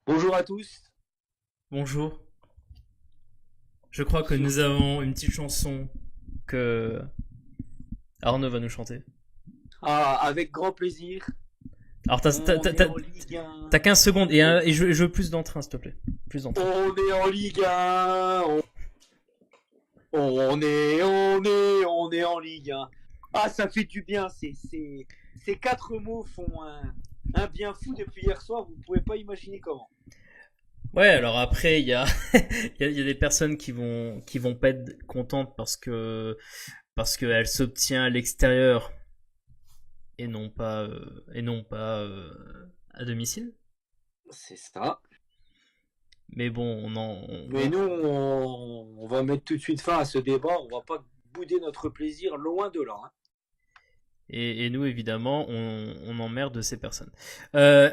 Bonjour à tous. Bonjour. Je crois que nous avons une petite chanson que Arnaud va nous chanter. Ah, avec grand plaisir. Alors On est en Ligue 1. t'as 15 secondes et je veux plus d'entrain s'il te plaît. Plus d'entrain. On est en Ligue 1. On est en Ligue 1. Ah, ça fait du bien. Ces quatre mots font un bien fou depuis hier soir. Vous ne pouvez pas imaginer comment. Ouais, alors après il y a il y a des personnes qui vont pas être contentes parce qu'elle s'obtient à l'extérieur et non pas à domicile. C'est ça. Mais bon, Mais nous, on va mettre tout de suite fin à ce débat. On va pas bouder notre plaisir loin de là, hein. et nous évidemment on emmerde ces personnes. Euh,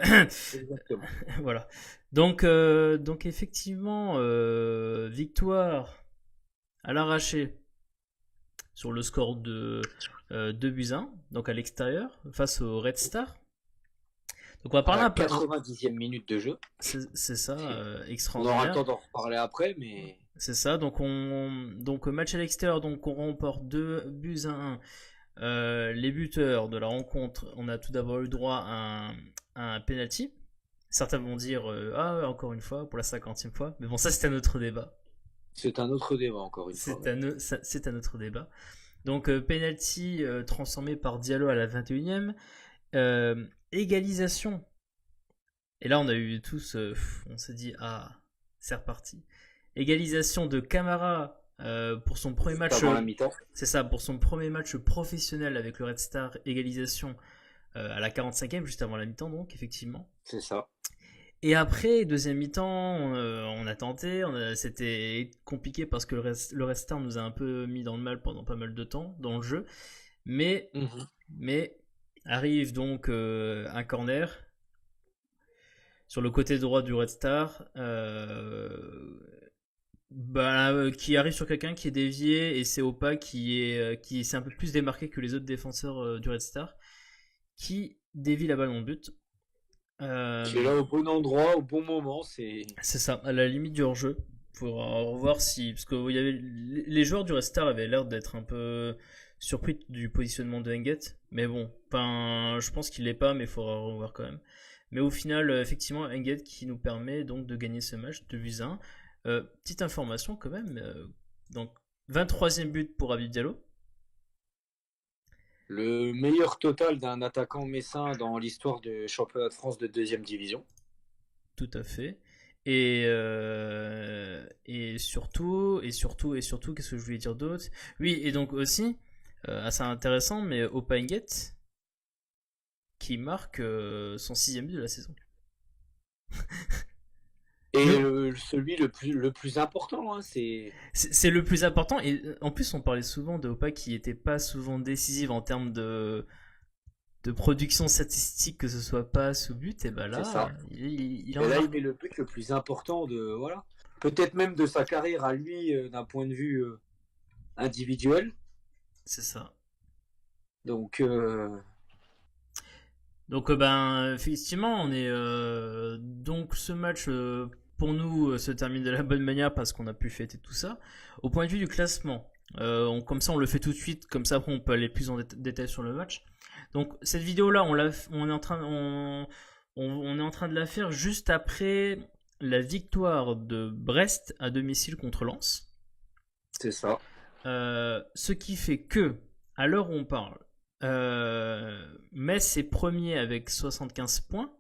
Exactement. Voilà. Donc effectivement, victoire à l'arraché sur le score de 2 buts 1, donc à l'extérieur, face au Red Star. Donc on va À parler la un peu. 90e minute de jeu. C'est ça, On aura le extraordinaire. temps d'en reparler après, mais C'est ça. Donc match à l'extérieur, donc on remporte 2 buts à 1. Les buteurs de la rencontre, on a tout d'abord eu droit à un penalty. Certains vont dire ah encore une fois pour la 50e fois, mais bon ça c'est un autre débat. c'est un autre débat encore une fois. C'est Ouais. un autre débat. Donc penalty transformé par Diallo à la 21e. Égalisation. Et là on a eu tous, on s'est dit ah c'est reparti. Égalisation de Camara pour son premier Juste match. avant la mi-temps. C'est ça, pour son premier match professionnel avec le Red Star, égalisation à la 45e, juste avant la mi-temps, donc, effectivement. C'est ça. Et après, deuxième mi-temps, on a tenté, c'était compliqué parce que le Red Star nous a un peu mis dans le mal pendant pas mal de temps dans le jeu. Mais, Mhm. mais arrive donc un corner sur le côté droit du Red Star. Qui arrive sur quelqu'un qui est dévié et c'est Opa qui s'est un peu plus démarqué que les autres défenseurs du Red Star qui dévie la balle en but. Qui est Euh, là au bon endroit, au bon moment. c'est ça, à la limite du hors-jeu. Pour revoir si. Parce que les joueurs du Red Star avaient l'air d'être un peu surpris du positionnement de Henget. Mais bon, enfin, je pense qu'il l'est pas, mais il faudra revoir quand même. Mais au final, effectivement, Henget qui nous permet donc de gagner ce match de buts à 1. Petite information quand même. Donc, 23e but pour Habib Diallo. Le meilleur total d'un attaquant messin dans l'histoire du championnat de France de deuxième division. Tout à fait. Et surtout, qu'est-ce que je voulais dire d'autre? Oui, et donc aussi, assez intéressant, mais Opainguet qui marque son 6e but de la saison. Et Nous, celui le plus important, hein, c'est c'est le plus important, et en plus, on parlait souvent de Opa qui n'était pas souvent décisive en termes de production statistique, que ce soit passe ou but, et ben c'est là, ça. il Et en là, il marque. met le but le plus important de voilà, peut-être même de sa carrière à lui d'un point de vue individuel. C'est ça. Donc Donc effectivement on est donc ce match pour nous se termine de la bonne manière parce qu'on a pu fêter tout ça. Au point de vue du classement, comme ça on le fait tout de suite, comme ça après on peut aller plus en détail sur le match. Donc cette vidéo là on est en train de la faire juste après la victoire de Brest à domicile contre Lens. c'est ça. Ce qui fait que, à l'heure où on parle, Metz est premier avec 75 points,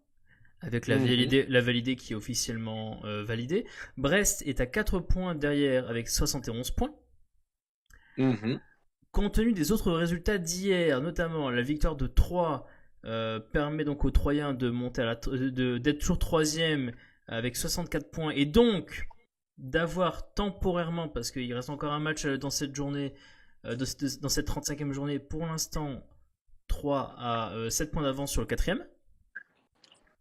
avec Mhm. la validée qui est officiellement validée. Brest est à 4 points derrière avec 71 points. Mhm. Compte tenu des autres résultats d'hier, notamment la victoire de 3 permet donc aux Troyens de monter d'être toujours troisième avec 64 points et donc d'avoir temporairement, parce qu'il reste encore un match dans cette journée, dans cette 35e journée, pour l'instant 3 à 7 points d'avance sur le quatrième.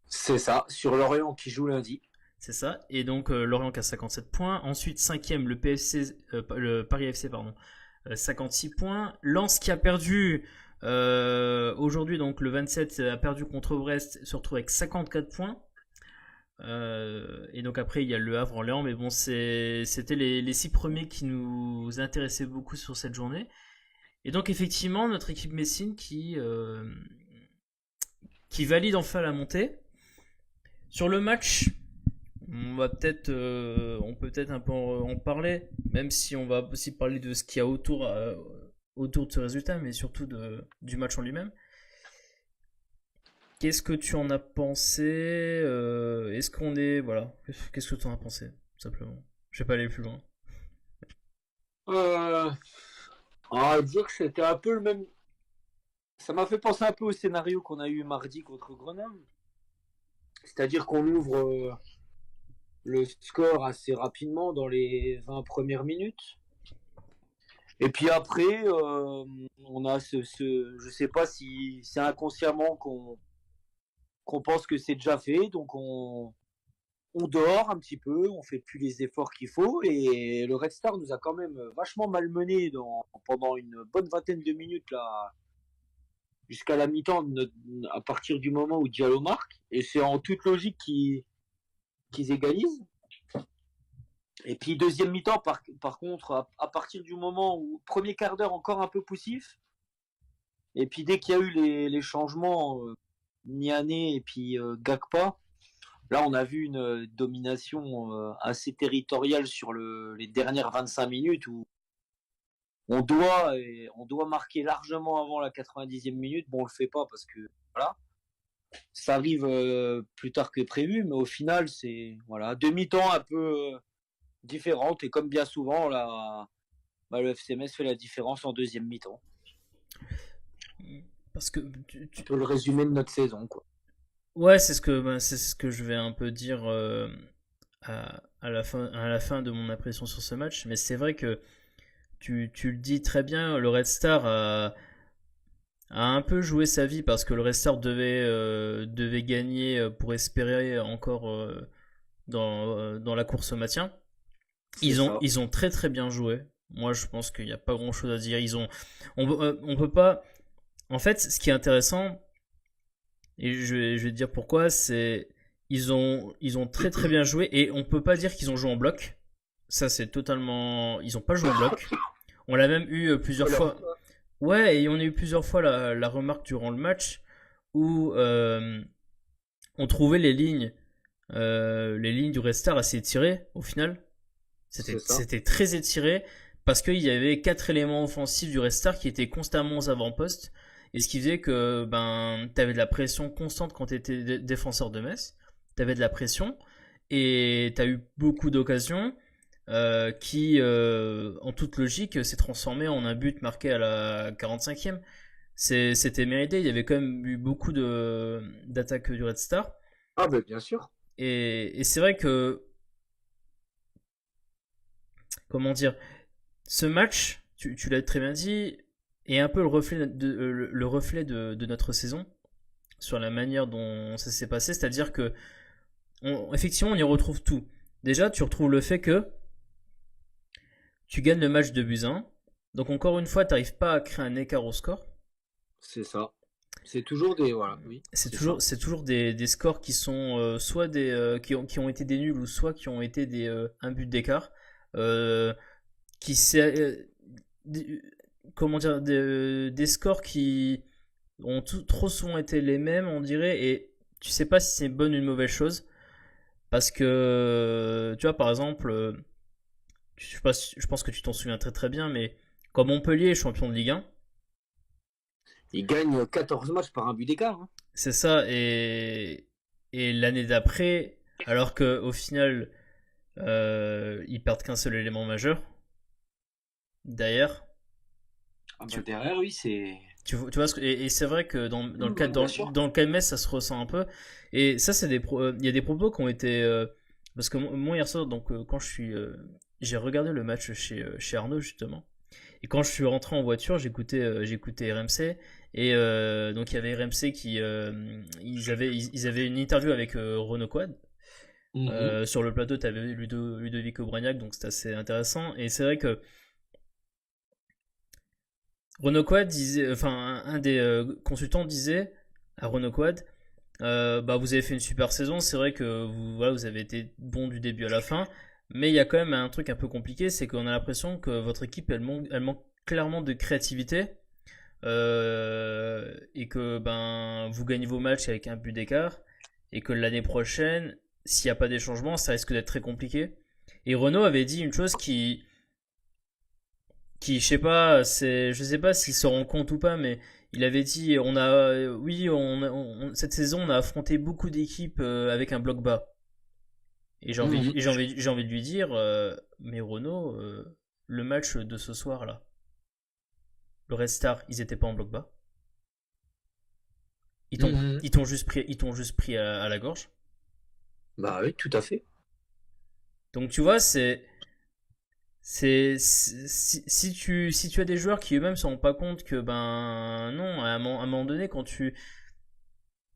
C'est ça. Sur Lorient qui joue lundi. C'est ça. Et donc Lorient qui a 57 points. Ensuite, cinquième, le PFC, le Paris FC, pardon, 56 points. Lens qui a perdu aujourd'hui, donc le 27, a perdu contre Brest, se retrouve avec 54 points. et donc après il y a Le Havre-Orléans, mais bon c'était les 6 premiers qui nous intéressaient beaucoup sur cette journée. Et donc effectivement notre équipe Messine qui valide enfin la montée. Sur le match, on peut peut-être un peu en parler, même si on va aussi parler de ce qu'il y a autour de ce résultat, mais surtout du match en lui-même. Qu'est-ce que tu en as pensé? Est-ce qu'on est... Voilà. Qu'est-ce que tu en as pensé, simplement? Je vais pas aller plus loin. Euh, on va dire que c'était un peu le même. Ça m'a fait penser un peu au scénario qu'on a eu mardi contre Grenoble. C'est-à-dire qu'on ouvre le score assez rapidement dans les 20 premières minutes. Et puis après, on a je sais pas si c'est inconsciemment qu'on pense que c'est déjà fait, donc on dort un petit peu, on fait plus les efforts qu'il faut, et le Red Star nous a quand même vachement malmené pendant une bonne vingtaine de minutes là, jusqu'à la mi-temps, à partir du moment où Diallo marque, et c'est en toute logique qu'ils égalisent. Et puis deuxième mi-temps, par contre, à partir du moment où premier quart d'heure encore un peu poussif, et puis dès qu'il y a eu les changements, Niané et puis Gakpa, là on a vu une domination assez territoriale sur les dernières 25 minutes où on doit marquer largement avant la 90e minute. Bon, on le fait pas parce que voilà, ça arrive plus tard que prévu, mais au final c'est voilà, demi-temps un peu différente, et comme bien souvent là, le FCMS fait la différence en deuxième mi-temps. Parce que Un peu le résumé de notre saison, quoi. ouais, c'est ce que je vais un peu dire à la fin de mon impression sur ce match. Mais c'est vrai que tu le dis très bien, le Red Star a un peu joué sa vie parce que le Red Star devait gagner pour espérer encore dans la course au maintien. Ils ont très très bien joué. Moi, je pense qu'il n'y a pas grand chose à dire. On peut pas. En fait, ce qui est intéressant, et je vais te dire pourquoi, c'est ils ont très très bien joué et on peut pas dire qu'ils ont joué en bloc. Ça, c'est totalement. Ils ont pas joué en bloc. On l'a même eu plusieurs fois. Ouais, et on a eu plusieurs fois la remarque durant le match où on trouvait les lignes du Red Star assez étirées au final. C'était très étiré parce qu'il y avait 4 éléments offensifs du Red Star qui étaient constamment aux avant-postes, et ce qui faisait que t'avais de la pression constante quand t'étais défenseur de Metz, t'avais de la pression et t'as eu beaucoup d'occasions qui, en toute logique, s'est transformé en un but marqué à la 45e. C'était mérité, il y avait quand même eu beaucoup d'attaques du Red Star. Ah ben bien sûr. Et c'est vrai que, comment dire, ce match, tu l'as très bien dit, est un peu le reflet de notre saison sur la manière dont ça s'est passé. C'est-à-dire que, effectivement, on y retrouve tout. Déjà, tu retrouves le fait que tu gagnes le match de buts 1. Donc, encore une fois, tu n'arrives pas à créer un écart au score. C'est ça. C'est toujours des. Voilà, oui. C'est toujours des scores qui sont soit qui ont été des nuls, ou soit qui ont été un but d'écart. Comment dire, des scores qui ont trop souvent été les mêmes, on dirait, et tu sais pas si c'est une bonne ou une mauvaise chose, parce que tu vois, par exemple, je pense que tu t'en souviens très très bien, mais quand Montpellier est champion de Ligue 1, il gagne 14 matchs par un but d'écart, hein. C'est ça, et l'année d'après, alors qu'au final ils perdent qu'un seul élément majeur derrière. Derrière, oui, c'est. Tu vois et c'est vrai que dans le cas dans le cas de Metz, ça se ressent un peu. Et ça, c'est il y a des propos qui ont été parce que moi hier soir, donc quand j'ai regardé le match chez Arnaud justement. Et quand je suis rentré en voiture, j'écoutais RMC, et donc il y avait RMC qui ils avaient une interview avec Renaud Quad. Sur le plateau, tu avais Ludovic Obraniak, donc c'était assez intéressant. Et c'est vrai que Renaud Quad disait, enfin un des consultants disait à Renaud Quad, Bah, vous avez fait une super saison. C'est vrai que vous avez été bon du début à la fin. Mais il y a quand même un truc un peu compliqué, c'est qu'on a l'impression que votre équipe, elle manque clairement de créativité. Et que vous gagnez vos matchs avec un but d'écart. Et que l'année prochaine, s'il n'y a pas des changements, ça risque d'être très compliqué. Et Renault avait dit une chose qui je sais pas s'il se rend compte ou pas, mais il avait dit, oui, cette saison, on a affronté beaucoup d'équipes avec un bloc bas. Et Mhm. j'ai envie de lui dire, mais Renault, le match de ce soir là, le Red Star, ils étaient pas en bloc bas. Mhm. Ils t'ont juste pris à la gorge. Bah oui, tout à fait. Donc tu vois, si tu as des joueurs qui eux-mêmes se rendent pas compte que non, à un moment donné, quand tu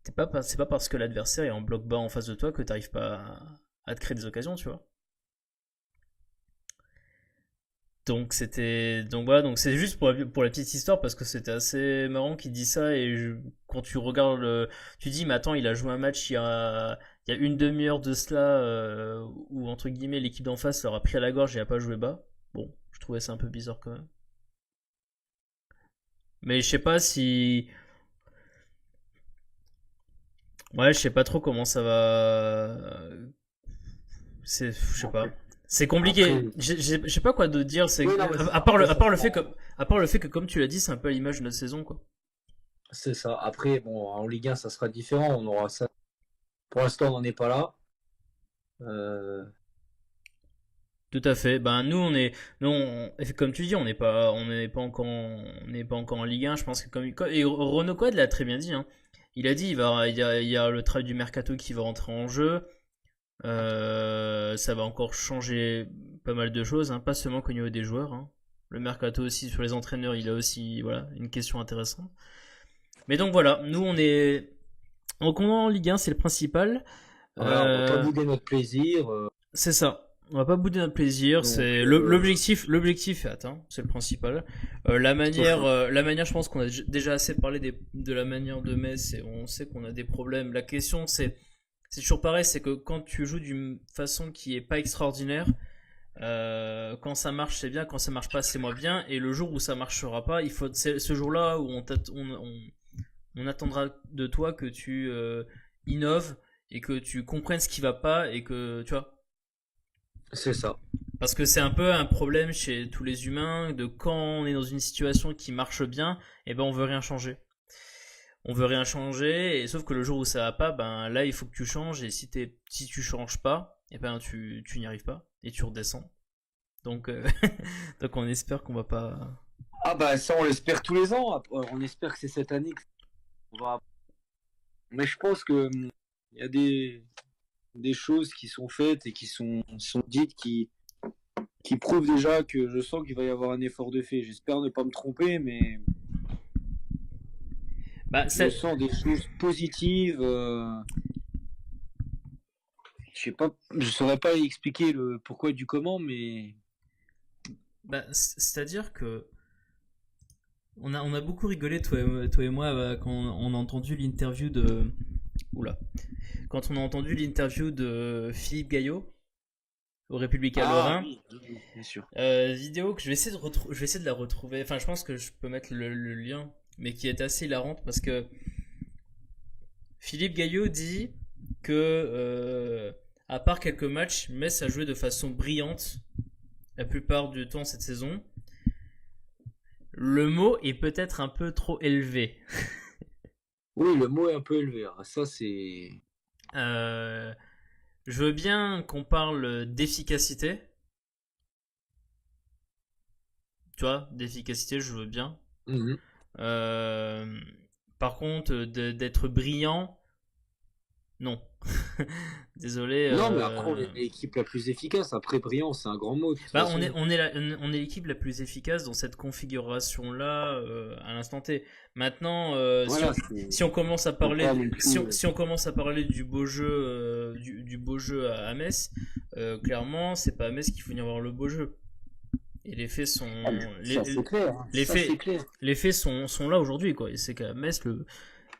c'est pas parce que l'adversaire est en bloc bas en face de toi que t'arrives pas à te créer des occasions, tu vois. Donc voilà, donc c'est juste pour la petite histoire parce que c'était assez marrant qu'il dit ça quand tu regardes tu dis mais attends, il a joué un match il y a une demi-heure de cela où entre guillemets l'équipe d'en face leur a pris à la gorge et a pas joué bas. Bon, je trouvais ça un peu bizarre quand même. Mais je sais pas si ouais, je sais pas trop comment ça va. Je sais pas. Après, C'est après, compliqué. Je sais pas quoi de dire. oui, non, mais À après, part le fait que, à part le fait que, comme tu l'as dit, c'est un peu à l'image de notre saison, quoi. c'est ça. Après, bon, en Ligue 1, ça sera différent. On aura ça. Pour l'instant, on n'en est pas là. Euh, Tout à fait. Comme tu dis, on n'est pas encore en Ligue 1. Je pense que et Renaud Coad l'a très bien dit, hein. Il a dit, il y a le travail du mercato qui va rentrer en jeu. Ça va encore changer pas mal de choses, hein, pas seulement qu'au niveau des joueurs, hein. Le mercato aussi sur les entraîneurs, il a aussi voilà une question intéressante. Mais donc voilà, nous on est en Ligue 1, c'est le principal. voilà, on va pas Euh, bouder notre plaisir. c'est ça. On va pas bouder notre plaisir. Donc, C'est l'objectif est atteint. C'est le principal. tout à fait. La manière, je pense qu'on a déjà assez parlé de la manière de Metz et on sait qu'on a des problèmes. La question, c'est toujours pareil, c'est que quand tu joues d'une façon qui est pas extraordinaire, quand ça marche c'est bien, quand ça marche pas c'est moins bien, et le jour où ça marchera pas, c'est ce jour-là où on attendra de toi que tu innoves et que tu comprennes ce qui va pas et que tu vois. C'est ça. Parce que c'est un peu un problème chez tous les humains de quand on est dans une situation qui marche bien, et ben on veut rien changer. On veut rien changer, et sauf que le jour où ça va pas, ben là il faut que tu changes, et si tu changes pas, et ben tu n'y arrives pas, et tu redescends. Donc, donc on espère qu'on va pas. Ah bah ça, on l'espère tous les ans. On espère que c'est cette année qu'on va. Mais je pense que il y a des choses qui sont faites et qui sont dites qui prouvent déjà que je sens qu'il va y avoir un effort de fait. J'espère ne pas me tromper, mais Bah, je sens des choses positives. Je sais pas, je saurais pas expliquer le pourquoi du comment, mais c'est-à-dire que on a beaucoup rigolé, toi et moi, quand on a entendu l'interview de. Oula. Quand on a entendu l'interview de Philippe Gaillot au Républicain ah Lorrain. oui, oui, bien sûr. Vidéo que je vais essayer de la retrouver. Enfin, je pense que je peux mettre le lien, mais qui est assez hilarante parce que Philippe Gaillot dit que, à part quelques matchs, Metz a joué de façon brillante la plupart du temps cette saison. Le mot est peut-être un peu trop élevé. Oui, le mot est un peu élevé. Ah, ça c'est. Euh, je veux bien qu'on parle d'efficacité. Tu vois, d'efficacité, je veux bien. Mhm. Euh, par contre, d'être brillant, non. Désolé. Non, mais après on est l'équipe la plus efficace. Après brillant, c'est un grand mot de toute façon. On est l'équipe la plus efficace dans cette configuration-là à l'instant T. Maintenant, Voilà, si on commence à faut parler, pas non plus. si on commence à parler du beau jeu, du beau jeu à Metz, clairement, c'est pas à Metz qu'il faut venir voir le beau jeu. Et les faits sont, Ah, mais ça c'est clair. Hein. les Ça faits, c'est clair. les faits sont là aujourd'hui, quoi. Et c'est qu'à Metz,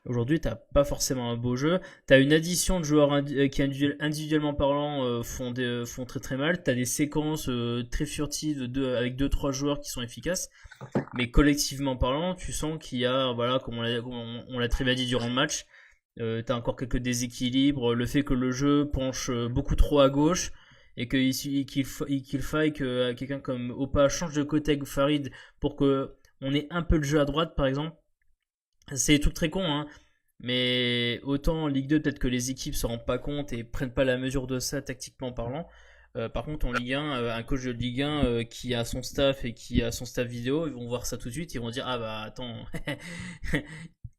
Aujourd'hui, t'as pas forcément un beau jeu. T'as une addition de joueurs qui, individuellement parlant, font très très mal. T'as des séquences très furtives avec deux trois joueurs qui sont efficaces. Mais collectivement parlant, tu sens qu'il y a, voilà, comme on l'a très bien dit durant le match, t'as encore quelques déséquilibres. Le fait que le jeu penche beaucoup trop à gauche et qu'il faille que quelqu'un comme Opa change de côté avec Farid pour que on ait un peu de jeu à droite, par exemple. C'est tout très con, hein. Mais autant en Ligue 2, peut-être que les équipes se rendent pas compte et prennent pas la mesure de ça tactiquement parlant. Par contre, en Ligue 1, un coach de Ligue 1 qui a son staff et qui a son staff vidéo, ils vont voir ça tout de suite, ils vont dire ah bah attends,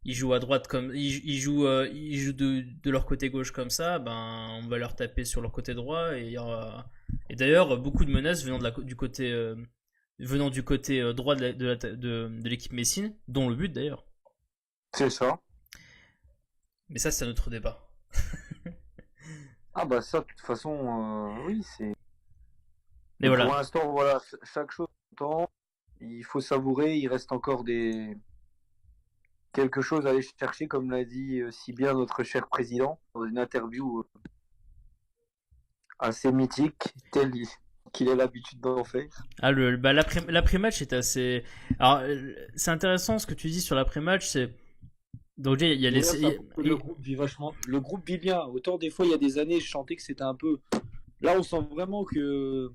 ils jouent à droite comme ils jouent de leur côté gauche comme ça, ben on va leur taper sur leur côté droit et d'ailleurs beaucoup de menaces venant du côté droit de l'équipe Messine, dont le but d'ailleurs. C'est ça. Mais ça, c'est un autre débat. Ah bah ça, de toute façon, oui, c'est... Mais Mais pour voilà. l'instant, voilà, chaque chose en son temps, il faut savourer, il reste encore quelque chose à aller chercher, comme l'a dit si bien notre cher président, dans une interview assez mythique, tel qu'il a l'habitude d'en faire. Ah, l'après-match est assez. Alors, c'est intéressant ce que tu dis sur l'après-match. Donc, il y a les. Déjà, ça prouve que le groupe vit vachement. Le groupe vit bien. Autant des fois, il y a des années, je sentais que c'était un peu. Là, on sent vraiment que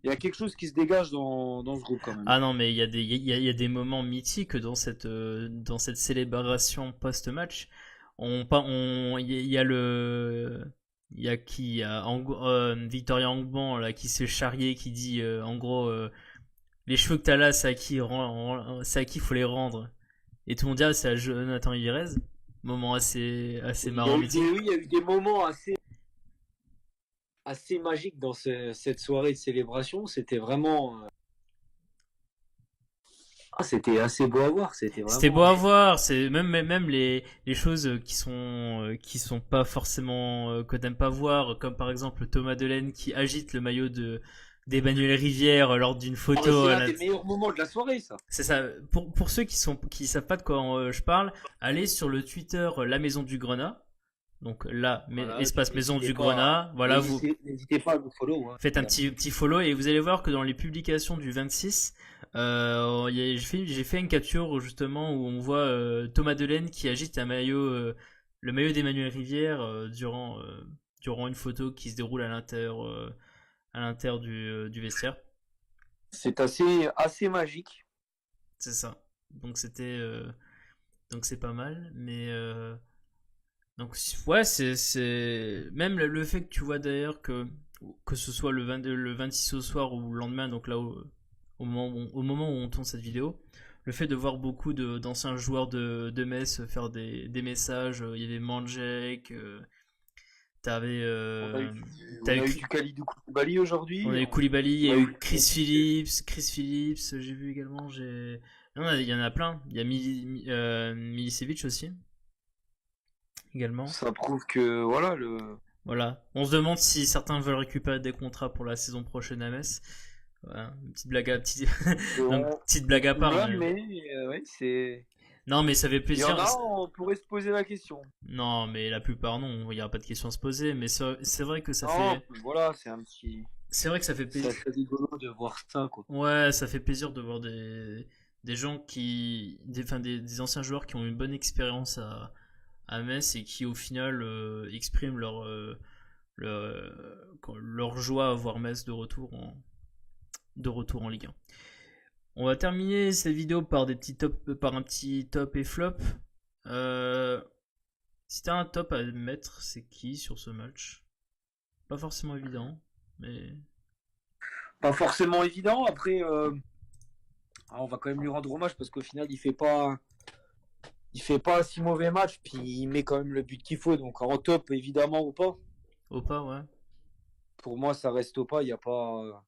il y a quelque chose qui se dégage dans ce groupe quand même. Ah non, mais il y a des moments mythiques dans cette célébration post-match. Il y a il y a qui? Il y a Victoria Angban là, qui se charriait, qui dit en gros les cheveux que t'as là, c'est à qui faut les rendre. Et tout le monde dit ah, c'est à Jonathan Ivirez. Moment assez marrant, mythique. Oui, il y a eu des moments assez magiques dans cette soirée de célébration. C'était vraiment. C'était assez beau à voir. C'était C'était beau vraiment. à voir, c'est même les choses qui sont pas forcément que t'aimes pas voir, comme par exemple Thomas Delaine qui agite le maillot de d'Emmanuel Rivière lors d'une Ah, mais photo. c'est l'un des meilleurs moments de la soirée, ça. C'est ça. Pour ceux qui savent pas de quoi je parle, allez sur le Twitter La Maison du Grenat. Donc là, Voilà, espace Maison n'hésitez du pas, Grenat. Voilà, vous n'hésitez pas à nous follow. Hein, faites un évidemment. petit follow et vous allez voir que dans les publications du 26, j'ai fait une capture justement où on voit Thomas Delaine qui agite le maillot d'Emmanuel Rivière durant une photo qui se déroule à l'intérieur du vestiaire. C'est assez magique. C'est ça. Donc donc c'est pas mal, mais donc ouais, c'est même le fait que tu vois d'ailleurs que ce soit le 26 au soir ou le lendemain, donc là au moment où on tourne cette vidéo, le fait de voir beaucoup d'anciens joueurs de Metz faire des messages, il y avait Mandjek, t'avais On a eu du Kalidou Koulibaly on aujourd'hui. a eu Koulibaly, il y On a a eu eu Chris Phillips, j'ai vu également, non, il y en a plein, il y a Milicevic aussi également. Ça prouve que voilà Voilà. On se demande si certains veulent récupérer des contrats pour la saison prochaine à Metz. Voilà. Une petite blague donc, on, petite on blague à part. pourra, mais ouais, c'est. Non, mais ça fait Il y en plaisir. a, on pourrait se poser la question. Non, mais la plupart non. Il n'y aura pas de questions à se poser. Mais c'est vrai que Non, voilà, c'est un petit. c'est vrai que ça fait C'est plaisir. assez rigolo de voir ça, quoi. Ouais, ça fait plaisir de voir des gens des anciens joueurs qui ont une bonne expérience à Metz et qui au final expriment leur joie à voir Metz de retour en Ligue 1. On va terminer cette vidéo par par un petit top et flop. Euh, Si t'as un top à mettre, c'est qui sur ce match? Pas forcément évident, mais Pas forcément évident. Après, on va quand même lui rendre hommage parce qu'au final, il fait pas un si mauvais match. Puis il met quand même le but qu'il faut. Donc en top, évidemment ou pas. Opa, ouais. Pour moi, ça reste au pas. Il y a pas.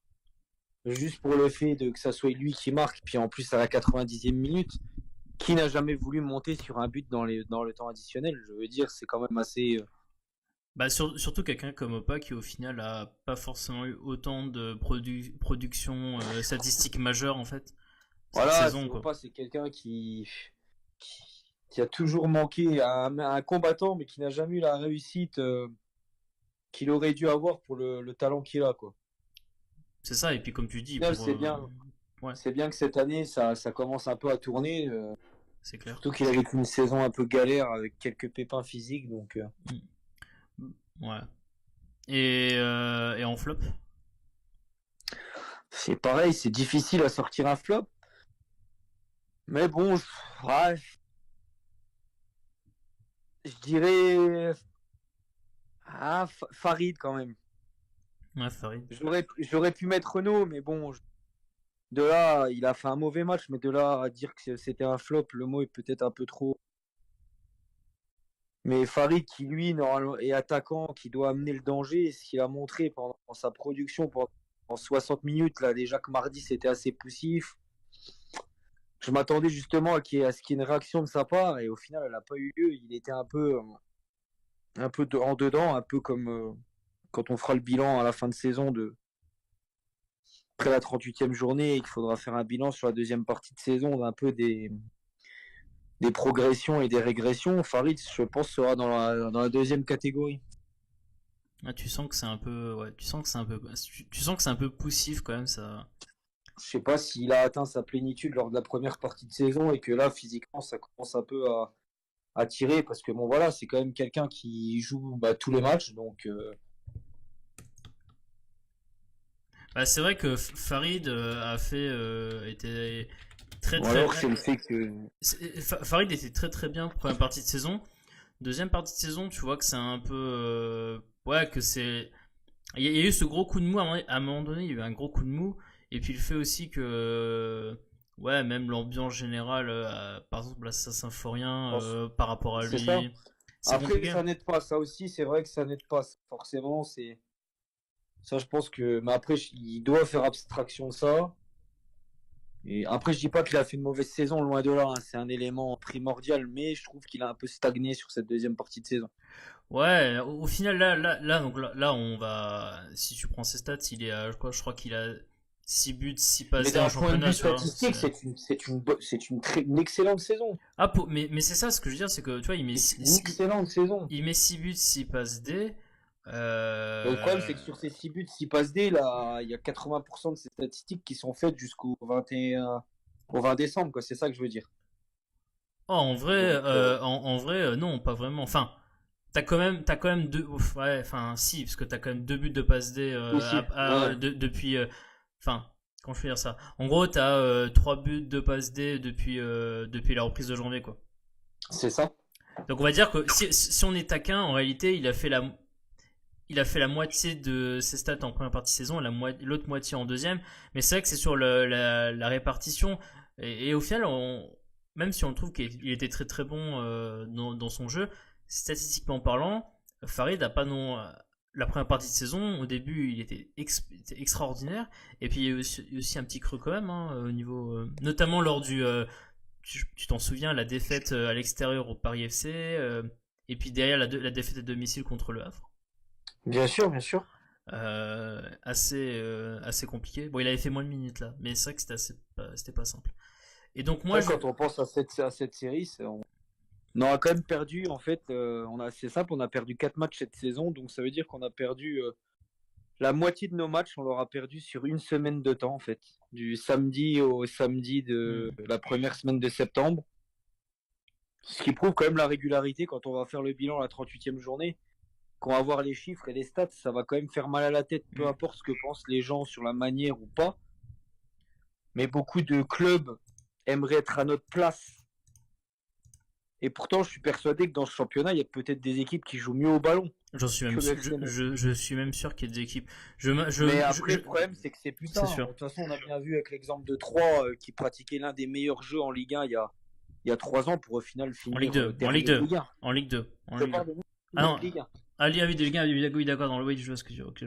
Juste pour le fait que ça soit lui qui marque. Puis en plus, à la 90e minute. Qui n'a jamais voulu monter sur un but dans le temps additionnel? Je veux dire, c'est quand même assez. Bah surtout quelqu'un comme Opa qui au final a pas forcément eu autant de production statistique majeure en fait cette Voilà, saison c'est quoi. pas, c'est quelqu'un qui qui a toujours manqué un combattant, mais qui n'a jamais eu la réussite qu'il aurait dû avoir pour le talent qu'il a, quoi. C'est ça, et puis comme tu Au dis, final, c'est bien. ouais, C'est bien que cette année, ça commence un peu à tourner. c'est clair. Surtout qu'il avait une saison un peu galère avec quelques pépins physiques. Donc, Mm. Ouais. Et en flop? c'est pareil, c'est difficile à sortir un flop. Mais bon, ouais, je dirais Farid quand même. Ouais, Farid. J'aurais pu mettre Renault, mais bon, de là, il a fait un mauvais match, mais de là à dire que c'était un flop, le mot est peut-être un peu trop. Mais Farid, qui lui, normalement, est attaquant, qui doit amener le danger, ce qu'il a montré pendant sa production pendant 60 minutes, là, déjà que mardi, c'était assez poussif. Je m'attendais justement à ce qu'il y ait une réaction de sa part, et au final, elle n'a pas eu lieu. Il était un peu en dedans, un peu comme quand on fera le bilan à la fin de saison après la 38e journée, et qu'il faudra faire un bilan sur la deuxième partie de saison, un peu des progressions et des régressions. Farid, je pense, sera dans la deuxième catégorie. Ah, tu sens que c'est un peu, ouais, tu sens que c'est un peu, tu sens que c'est un peu poussif quand même, ça. Je sais pas s'il a atteint sa plénitude lors de la première partie de saison et que là, physiquement, ça commence un peu à tirer parce que bon, voilà, c'est quand même quelqu'un qui joue tous les matchs. Donc, Bah, c'est vrai que Farid était très ou très. alors c'est le fait que. Farid était très très bien première partie de saison. Deuxième partie de saison, tu vois que c'est un peu, ouais, que c'est. Il y a eu ce gros coup de mou à un moment donné, il y a eu un gros coup de mou. Et puis le fait aussi que, ouais, même l'ambiance générale, par exemple, là, ça Symphorien, par rapport à C'est ça. lui, c'est Après, compliqué. ça n'aide pas. Ça aussi, c'est vrai que ça n'aide pas. Forcément, c'est. Ça, je pense que. Mais après, il doit faire abstraction de ça. Et après, je dis pas qu'il a fait une mauvaise saison, loin de là, hein. C'est un élément primordial, mais je trouve qu'il a un peu stagné sur cette deuxième partie de saison. Ouais, au final, donc là, on va. Si tu prends ses stats, il est à quoi? Je crois qu'il a 6 buts, 6 passes Mais D en d'un point de championnat, vue tu vois. statistique, une excellente saison. Ah, mais c'est ça, ce que je veux dire, c'est que tu vois, C'est une excellente saison. il met 6 buts, 6 passes D. Mais le problème, Euh... c'est que sur ces 6 buts, 6 passes D, là, il y a 80% de ces statistiques qui sont faites jusqu'au 21, au 20 décembre, quoi. C'est ça que je veux dire. Oh, en vrai, Donc, en vrai, non, pas vraiment. Enfin, t'as quand même deux, ouf, ouais, enfin, si, parce que t'as quand même 2 buts de passe D aussi, ouais, depuis, enfin, comment je peux dire ça? En gros, t'as 3 buts de passe D depuis la reprise de janvier, quoi. c'est ça. Donc on va dire que si on est taquin, en réalité, il a fait la moitié de ses stats en première partie de saison et l'autre moitié en deuxième. Mais c'est vrai que c'est sur la répartition. Et au final, même si on trouve qu'il était très très bon dans son jeu, statistiquement parlant, Farid n'a pas non. La première partie de saison, au début, il était extraordinaire. Et puis il y a aussi un petit creux quand même, hein, au niveau. Notamment lors du. Tu t'en souviens, la défaite à l'extérieur au Paris FC. Et puis derrière la défaite à domicile contre le Havre. Bien sûr, bien sûr. Assez compliqué. Bon, il avait fait moins de minutes là, mais c'est vrai que c'était pas simple. Et donc moi, Après, quand on pense à cette série, on a quand même perdu, en fait, c'est simple, on a perdu 4 matchs cette saison, donc ça veut dire qu'on a perdu la moitié de nos matchs, on l'aura perdu sur une semaine de temps, en fait. Du samedi au samedi de hmm, la première semaine de septembre. Ce qui prouve quand même la régularité quand on va faire le bilan à la 38e journée. Quand on va voir les chiffres et les stats, ça va quand même faire mal à la tête, peu hmm. importe ce que pensent les gens sur la manière ou pas. Mais beaucoup de clubs aimeraient être à notre place. Et pourtant, je suis persuadé que dans ce championnat, il y a peut-être des équipes qui jouent mieux au ballon J'en suis même que le sûr, FC Metz. je suis même sûr qu'il y a des équipes. Mais après, le problème, c'est que c'est plus C'est tard. De sûr. toute façon, on a bien vu avec l'exemple de Troyes qui pratiquait l'un des meilleurs jeux en Ligue 1 il y a 3 ans pour au final En Ligue finir 2, en Ligue dernier de 2, Ligue 1. en Ligue 2, en Je Ligue 2. parle de Ah notre non, Ligue 1. Ali, ah oui, de Ligue 1, oui, d'accord, dans le oui, je vois ce que tu veux. Ok.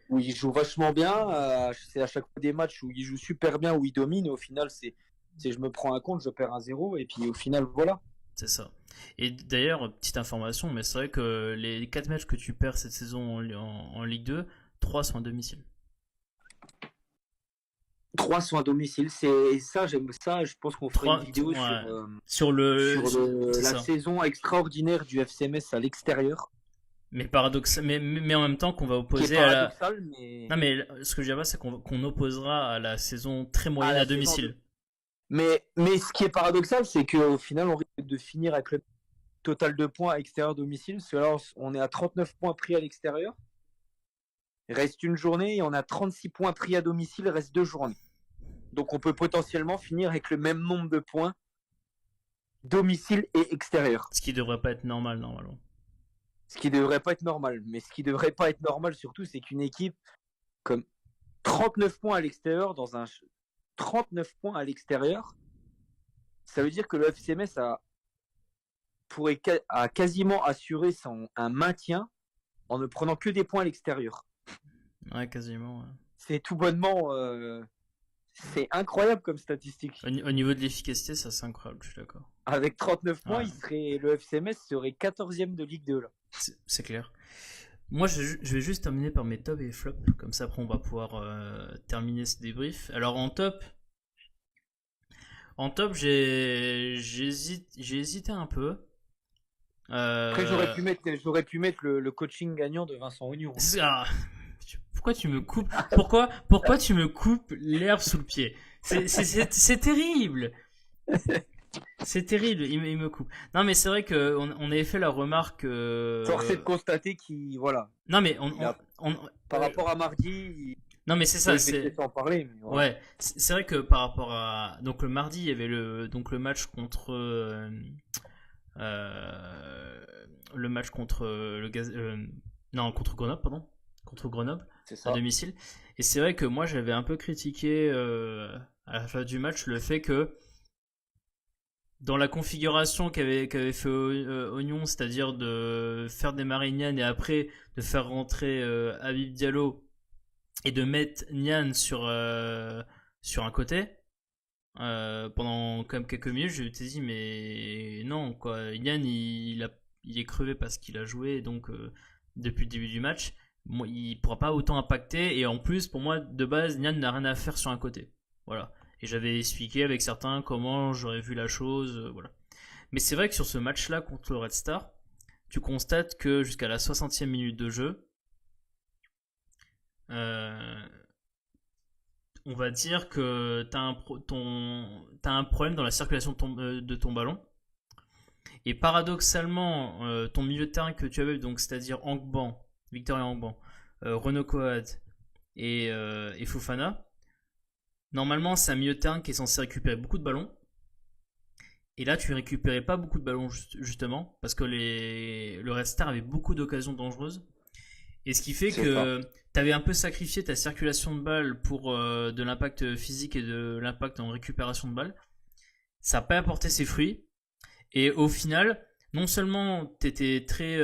Où il joue vachement bien. C'est à chaque fois des matchs où il joue super bien, où il domine. Et au final, je me prends un compte, je perds un zéro. Et puis au final, voilà. C'est ça. Et d'ailleurs, petite information, mais c'est vrai que les 4 matchs que tu perds cette saison en Ligue 2, 3 sont à domicile. 3 sont à domicile. C'est ça, j'aime ça. Je pense qu'on fera une vidéo Ouais. Sur la ça. saison extraordinaire du FCMS à l'extérieur. Mais paradoxal, mais en même temps qu'on va Qui est opposer à la. paradoxal, mais. Non, mais ce que je dirais, c'est qu'on opposera à la saison très à moyenne la à saison domicile. Mais ce qui est paradoxal, c'est qu'au final, on risque de finir avec le total de points à extérieur-domicile. Parce que là, on est à 39 points pris à l'extérieur. Il reste une journée et on a 36 points pris à domicile, il reste 2 journées. Donc on peut potentiellement finir avec le même nombre de points domicile et extérieur. Ce qui devrait pas être normal, normalement. Ce qui devrait pas être normal. Mais ce qui devrait pas être normal surtout, c'est qu'une équipe comme 39 points à l'extérieur, 39 points à l'extérieur, ça veut dire que le FCMS a quasiment assuré un maintien en ne prenant que des points à l'extérieur. Ouais, quasiment. Ouais. C'est tout bonnement... c'est incroyable comme statistique. Au niveau de l'efficacité, ça c'est incroyable, je suis d'accord. Avec 39 points, Ouais. le FCMS serait 14e de Ligue 2. Là. C'est clair. Moi, je vais juste terminer par mes tops et flops. Comme ça, après, on va pouvoir terminer ce débrief. Alors, j'ai hésité un peu. Après, j'aurais pu mettre le coaching gagnant de Vincent Ognon. Hein. Ah, pourquoi tu me coupes pourquoi tu me coupes l'herbe sous le pied? C'est terrible. C'est terrible, il me coupe. Non, mais c'est vrai qu'on avait fait la remarque. Force est de constater qu'il. Voilà. Non, mais par rapport à mardi. Non, mais c'est ça. C'est en parler. Mais voilà. Ouais, c'est vrai que par rapport à. Donc, le mardi, il y avait le match contre. Le match contre non, contre Grenoble, pardon. Contre Grenoble, à domicile. Et c'est vrai que moi, j'avais un peu critiqué à la fin du match le fait que dans la configuration qu'avait fait Oignon, c'est-à-dire de faire démarrer Nian et après de faire rentrer Habib Diallo et de mettre Nian sur un côté pendant quand même quelques minutes, je me suis dit mais non quoi, Nian il est crevé parce qu'il a joué donc depuis le début du match, il pourra pas autant impacter et en plus pour moi de base Nian n'a rien à faire sur un côté. Voilà. Et j'avais expliqué avec certains comment j'aurais vu la chose, voilà. Mais c'est vrai que sur ce match-là contre le Red Star, tu constates que jusqu'à la 60e minute de jeu, on va dire que t'as un problème dans la circulation de ton ballon. Et paradoxalement, ton milieu de terrain que tu avais, donc c'est-à-dire Angban, Victoria Angban, Renaud Coad et Fofana, normalement, c'est un milieu de terrain qui est censé récupérer beaucoup de ballons. Et là, tu récupérais pas beaucoup de ballons, justement, parce que le Red Star avait beaucoup d'occasions dangereuses. Et ce qui fait que tu avais un peu sacrifié ta circulation de balles pour de l'impact physique et de l'impact en récupération de balles. Ça n'a pas apporté ses fruits. Et au final, non seulement tu étais très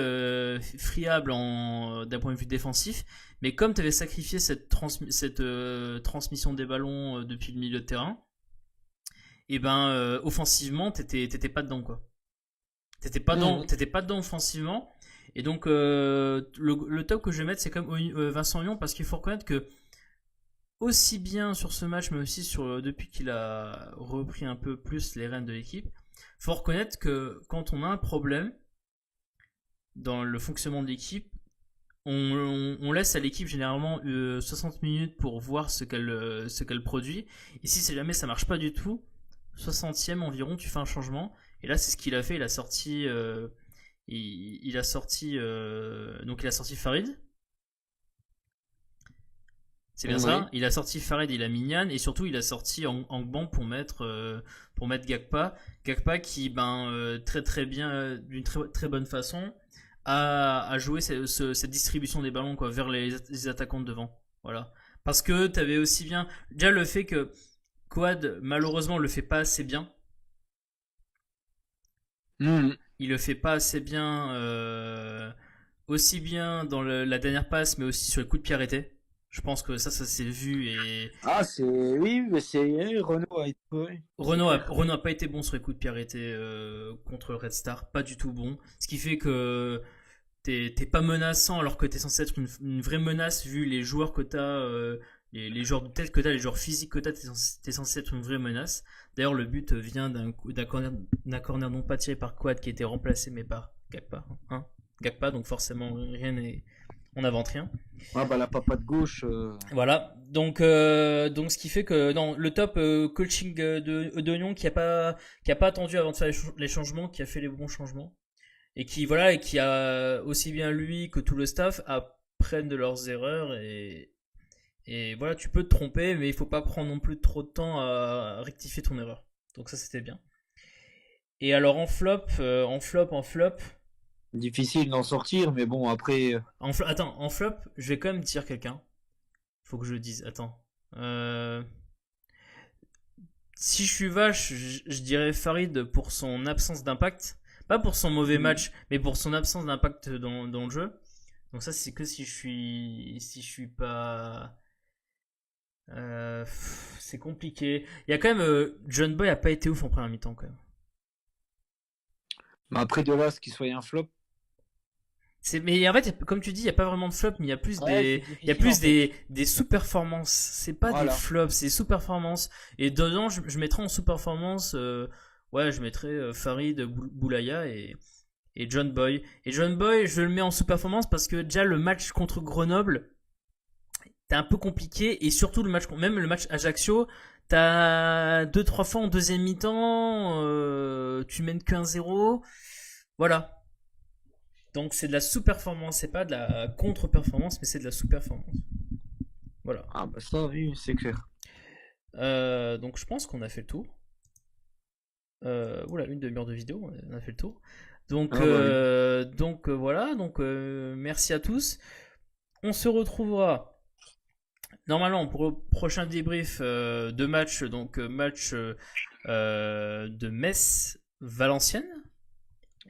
friable d'un point de vue défensif, mais comme tu avais sacrifié cette transmission des ballons depuis le milieu de terrain, et ben offensivement, t'étais pas dedans quoi. T'étais pas dedans offensivement. Et donc le top que je vais mettre, c'est comme Vincent Lyon, parce qu'il faut reconnaître que aussi bien sur ce match, mais aussi depuis qu'il a repris un peu plus les rênes de l'équipe, faut reconnaître que quand on a un problème dans le fonctionnement de l'équipe, on laisse à l'équipe généralement 60 minutes pour voir ce qu'elle produit. Et si jamais ça marche pas du tout, 60e environ, tu fais un changement. Et là, c'est ce qu'il a fait. Il a sorti, il a sorti Farid. C'est bien ça. Il a sorti Farid, il a mis Nian et surtout il a sorti Angban pour mettre Gakpa. Gakpa qui très très bien, d'une très très bonne façon, a joué cette distribution des ballons quoi vers les attaquants de devant. Voilà. Parce que tu avais aussi bien déjà le fait que Quad malheureusement le fait pas assez bien. Il le fait pas assez bien, aussi bien dans la dernière passe, mais aussi sur le coup de pied arrêté. Je pense que ça s'est vu et. Ah, oui, mais Renaud a été. Renaud a pas été bon sur les coups de pied arrêtés contre Red Star, pas du tout bon. Ce qui fait que t'es pas menaçant alors que t'es censé être une vraie menace vu les joueurs que t'as les joueurs de tête que t'as, les joueurs physiques que t'es censé être une vraie menace. D'ailleurs, le but vient d'un corner non pas tiré par Quad qui a été remplacé mais par Gakpa. Hein, Gakpa, donc forcément rien n'est. On n'invente rien. Ah bah la papa de gauche. Voilà, donc ce qui fait que non, le top coaching d'Oignon qui a pas attendu avant de faire les changements, qui a fait les bons changements et qui a aussi bien lui que tout le staff apprennent de leurs erreurs et voilà, tu peux te tromper mais il faut pas prendre non plus trop de temps à rectifier ton erreur. Donc ça c'était bien. Et alors en flop. Difficile d'en sortir, mais bon, après. Attends, en flop, je vais quand même dire quelqu'un. Faut que je le dise. Attends. Si je suis vache, je dirais Farid pour son absence d'impact. Pas pour son mauvais match, mais pour son absence d'impact dans le jeu. Donc ça, c'est que si je suis pas. C'est compliqué. Il y a quand même. John Boy a pas été ouf en première mi-temps quand même. Mais après de là, ce qui soit un flop. Mais en fait, comme tu dis, il n'y a pas vraiment de flop, mais il y a plus des sous-performances. C'est pas des flops, c'est des sous-performances. Et dedans, je mettrais en sous-performance, ouais, je mettrais Farid, Boulaya et John Boy. Et John Boy, je le mets en sous-performance parce que déjà le match contre Grenoble, t'es un peu compliqué. Et surtout même le match Ajaccio, t'as 2-3 fois en deuxième mi-temps, tu mènes que 1-0. Voilà. Donc c'est de la sous-performance, c'est pas de la contre-performance, mais c'est de la sous-performance. Voilà. Ah bah ça oui, c'est clair. Donc je pense qu'on a fait le tour. Oula, une demi-heure de vidéo, on a fait le tour. Donc, voilà, donc merci à tous. On se retrouvera normalement pour le prochain débrief de match, donc match de Metz-Valenciennes.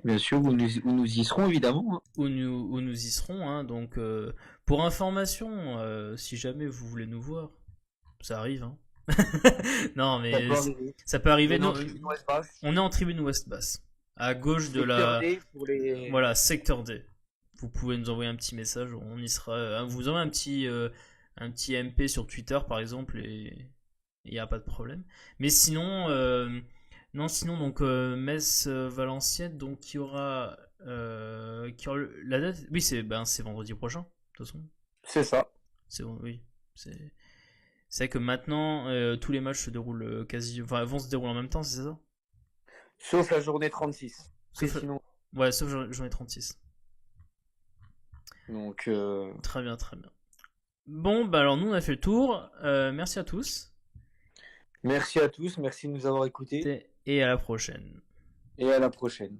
Bien sûr, où nous y serons évidemment. Où nous y serons. Hein. Donc, pour information, si jamais vous voulez nous voir, ça arrive. Hein. Non, mais ça peut arriver. Non, on est en tribune ouest basse, à gauche de la. Voilà, secteur D. Vous pouvez nous envoyer un petit message, on y sera. Vous envoyez un petit MP sur Twitter par exemple et il n'y a pas de problème. Mais sinon. Non, sinon, donc, Metz-Valenciennes, donc, il y aura la date. Oui, c'est vendredi prochain, de toute façon. C'est ça. Oui. C'est vrai que maintenant, tous les matchs se déroulent vont se dérouler en même temps, c'est ça? Sauf la journée 36. Sinon... Ouais, sauf la journée 36. Donc. Très bien, très bien. Bon, bah alors, nous, on a fait le tour. Merci à tous. Merci à tous, merci de nous avoir écoutés. Et à la prochaine. Et à la prochaine.